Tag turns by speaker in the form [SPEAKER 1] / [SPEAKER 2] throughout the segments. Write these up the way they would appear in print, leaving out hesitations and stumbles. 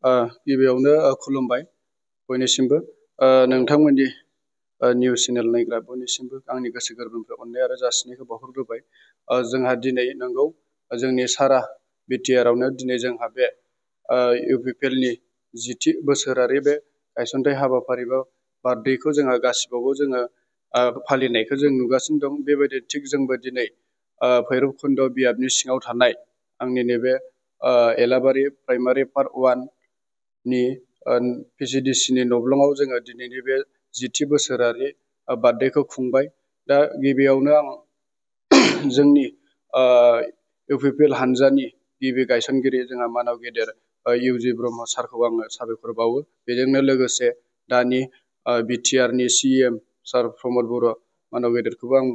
[SPEAKER 1] गिबियावनो खुलुमबाय बयनिसिमबो नोंथांमोननि निउस चेनेल नायग्रा बयनिसिमबो आंनि गोसो गोरबोनिफ्राय अननाय आरो जासिनायखौ बावहरग्रोबाय। जोंहा दिनै नंगौ जोंनि सारा बिटिआर आवनो दिनै जोंहा बे इउपिपिएलनि 10थि बोसोरारि बे गायसनथाइ हाबाफारि बा बार्थडेखौ जोंहा गासिबावबो जोङो फालिनायखौ जों नुगासिनो दं। बेबायदि थिग जोंबो दिनै भैरबकुन्द बियाबनि सिङाव थानाय आंनि नैबे एलाबारि प्राइमारि पार्ट 1 नि पिसिडिसिनि नब्लङाव जोङो दिनैनि बे 10थि बोसोरारि बार्थडेखौ खुंबाय। दा गिबियावनो आं जोंनि इउपिपिएल हान्जानि गिबि गायसनगिरि जोंहा मानाव गेदेर इउजि ब्रह्म सारखौ आङो साबायखर बावो। बेजोंनो लोगोसे दानि बिटिआरनि सिएम सार प्रमद बर' मानाव गेदेरखौबो आं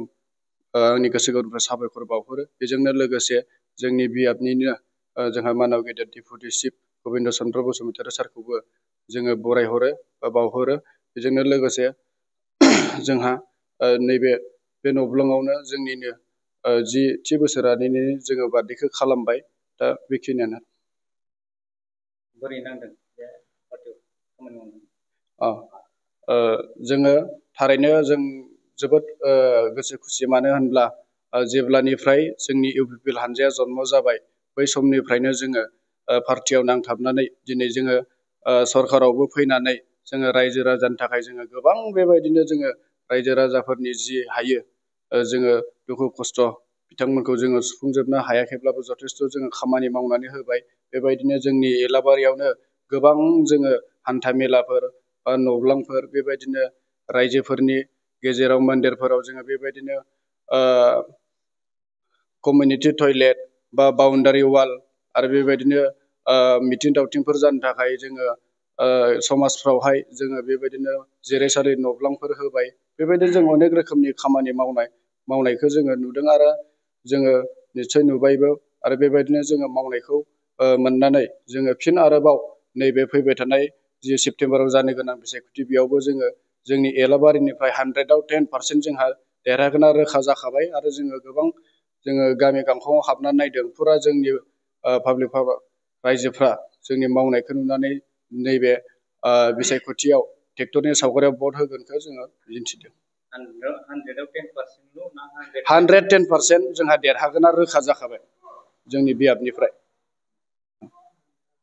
[SPEAKER 1] आंनि गोसो गोरबोनिफ्राय साबायखर बावहरो। बेजोंनो लोगोसे जोंनि बियाबनिनो जोंहा मानाव गेदेर डेपुटि चिफ गबिन्द चन्द्र बसुमतारी सारखौबो जोङो बरायहरो बा बावहरो। बेजोंनो लोगोसे जोंहा नैबे नब्लङावनो जोंनिनो 10थि बोसोरारिनि जोङो बार्थडेखौ खालामबाय। दा बेखिनियानो।
[SPEAKER 2] बोरै नांदों बे पार्टियाव खामानि मावनो?
[SPEAKER 1] जोङो थारैनो जों जोबोद गोसो खुसि, मानो होनब्ला जेब्लानिफ्राय जोंनि इउपिपिएल हान्जाया जन्म जाबाय बै समनिफ्रायनो जोङो पार्टियाव नांथाबनानै दिनै जोङो सरकारावबो फैनानै जोङो रायजो राजानि थाखाय जोङो गोबां बेबायदिनो जोङो रायजो राजाफोरनि जि हायो जोङो दुखु खस्थ' बिथांमोनखौ जोङो सुफुंजोबनो हायाखैब्लाबो जथेस्थ' जोङो खामानि मावनानै होबाय। बेबायदिनो जोंनि एलाबारियावनो गोबां जोङो हान्था मेलाफोर बा नब्लांफोर बेबायदिनो रायजोफोरनि गेजेराव मन्दिरफोराव जोङो बेबायदिनो कमिउनिटि टयलेट बा बाउन्डारि वाल आरो बेबायदिनो मिथिं दावथिंफोर जानो थाखाय जोङो समाजफ्रावहाय जोङो बेबायदिनो जिरायसालि नब्लांफोर होबाय। बेबायदिनो जों अनेक रोखोमनि खामानि मावनायखौ जोङो नुदों आरो जोङो निस्सय नुबायबो। आरो बेबायदिनो जोङो मावनायखौ मोननानै जोङो फिन आरोबाव नैबे फैबाय थानाय जि सेप्तेम्बराव जानो गोनां बिसायख'थि बेयावबो जोङो जोंनि एलाबारिनिफ्राय 100आव 10% जोंहा देरहागोना रोखा जाखाबाय। आरो जोङो गोबां जोङो गामि गांखंआव हाबनानै नायदों, फुरा जोंनि पाब्लिक रायजोफ्रा जोंनि मावनायखौ नुनानै नैबे बिसायख'थियाव ट्रेक्टरनि सावगारियाव भट होगोनखौ जोङो मिजिंथिदों।
[SPEAKER 2] 100आव 10%ल' ना
[SPEAKER 1] 110% जोंहा देरहागोना रोखा जाखाबाय जोंनि बियाबनिफ्राय।